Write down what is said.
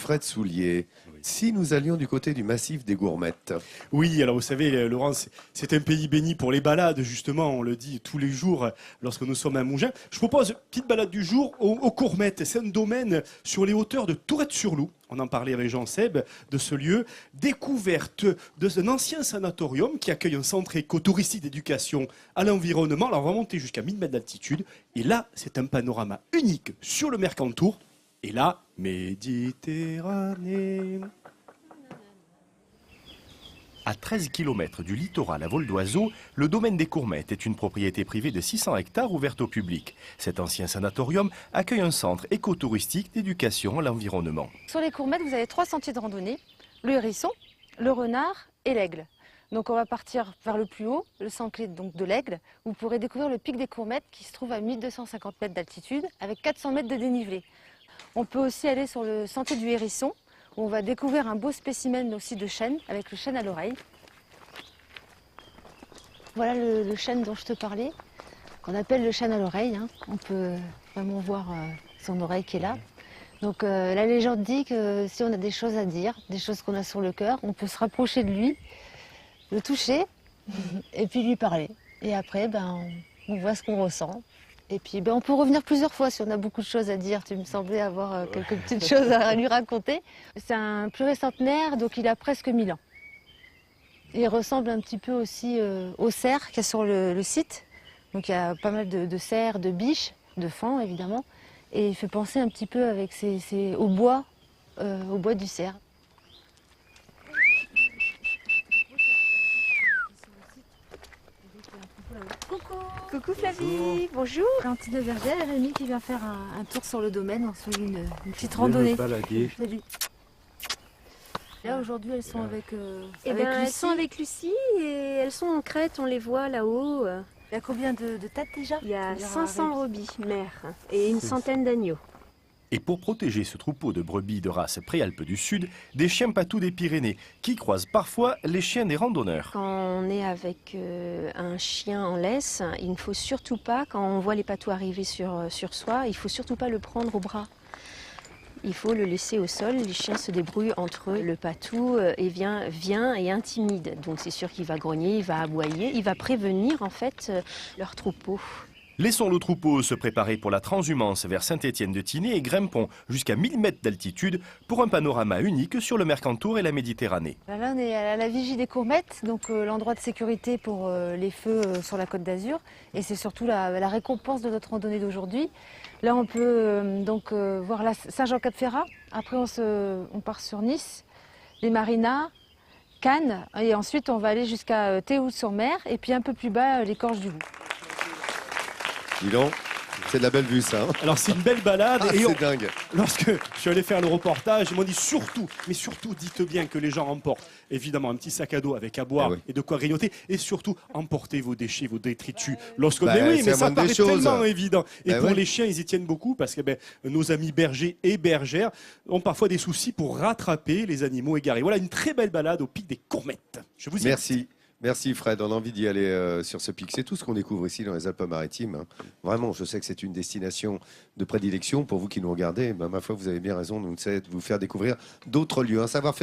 Fred Soulier. Si nous allions du côté du massif des Gourmettes. Oui, alors vous savez, Laurent, c'est un pays béni pour les balades, justement, on le dit tous les jours lorsque nous sommes à Mougins. Je propose une petite balade du jour aux Gourmettes. C'est un domaine sur les hauteurs de Tourette-sur-Loup. On en parlait avec Jean-Seb de ce lieu. Découverte d'un ancien sanatorium qui accueille un centre écotouristique d'éducation à l'environnement. Alors on va monter jusqu'à 1000 mètres d'altitude. Et là, c'est un panorama unique sur le Mercantour. Et là, Méditerranée. À 13 km du littoral à vol d'oiseau, le domaine des Gourmettes est une propriété privée de 600 hectares ouverte au public. Cet ancien sanatorium accueille un centre écotouristique d'éducation à l'environnement. Sur les Gourmettes, vous avez 3 sentiers de randonnée, le hérisson, le renard et l'aigle. Donc on va partir vers le plus haut, le sentier donc de l'aigle. Vous pourrez découvrir le pic des Gourmettes qui se trouve à 1250 mètres d'altitude avec 400 mètres de dénivelé. On peut aussi aller sur le sentier du hérisson où on va découvrir un beau spécimen aussi de chêne avec le chêne à l'oreille. Voilà le chêne dont je te parlais, qu'on appelle le chêne à l'oreille. On peut vraiment voir son oreille qui est là. Donc la légende dit que si on a des choses à dire, des choses qu'on a sur le cœur, on peut se rapprocher de lui, le toucher et puis lui parler. Et après, on voit ce qu'on ressent. Et puis on peut revenir plusieurs fois si on a beaucoup de choses à dire. Tu me semblais avoir quelques petites choses à lui raconter. C'est un pluricentenaire, donc il a presque 1000 ans. Il ressemble un petit peu aussi au cerf qu'il y a sur le site. Donc il y a pas mal de cerfs, de biches, de faons évidemment. Et il fait penser un petit peu avec au bois du cerf. Coucou Flavie, bonjour. Valentine Vergère et Rémi qui vient faire un tour sur le domaine, on se fait une petite randonnée. Salut. Là aujourd'hui elles sont avec Lucie. Elles sont avec Lucie et elles sont en crête, on les voit là-haut. Il y a combien de têtes déjà? Il y a 500 brebis mères et une centaine d'agneaux. Et pour protéger ce troupeau de brebis de race Préalpes du Sud, des chiens patous des Pyrénées, qui croisent parfois les chiens des randonneurs. Quand on est avec un chien en laisse, il ne faut surtout pas, quand on voit les patous arriver sur soi, il ne faut surtout pas le prendre au bras. Il faut le laisser au sol, les chiens se débrouillent entre eux. Le patou vient et intimide, donc c'est sûr qu'il va grogner, il va aboyer, il va prévenir en fait leur troupeau. Laissons le troupeau se préparer pour la transhumance vers Saint-Étienne-de-Tinée et grimpons jusqu'à 1000 mètres d'altitude pour un panorama unique sur le Mercantour et la Méditerranée. Là on est à la vigie des Gourmettes, donc l'endroit de sécurité pour les feux sur la Côte d'Azur. Et c'est surtout la récompense de notre randonnée d'aujourd'hui. Là on peut voir Saint-Jean-Cap-Ferrat. Après on part sur Nice, les Marinas, Cannes. Et ensuite on va aller jusqu'à Théoult-sur-Mer et puis un peu plus bas les Corges du Loup. Dis donc, c'est de la belle vue ça. Hein. Alors c'est une belle balade. C'est dingue. Lorsque je suis allé faire le reportage, ils m'ont dit surtout, mais surtout dites bien que les gens emportent évidemment un petit sac à dos avec à boire et de quoi grignoter. Et surtout, emportez vos déchets, vos détritus. Mais ça paraît tellement évident. Et pour les chiens, ils y tiennent beaucoup parce que nos amis bergers et bergères ont parfois des soucis pour rattraper les animaux égarés. Voilà une très belle balade au pic des Gourmettes. Je vous y Merci. Merci Fred, on a envie d'y aller sur ce pic. C'est tout ce qu'on découvre ici dans les Alpes-Maritimes. Hein. Vraiment, je sais que c'est une destination de prédilection pour vous qui nous regardez. Ma foi, vous avez bien raison de vous faire découvrir d'autres lieux. Un savoir-faire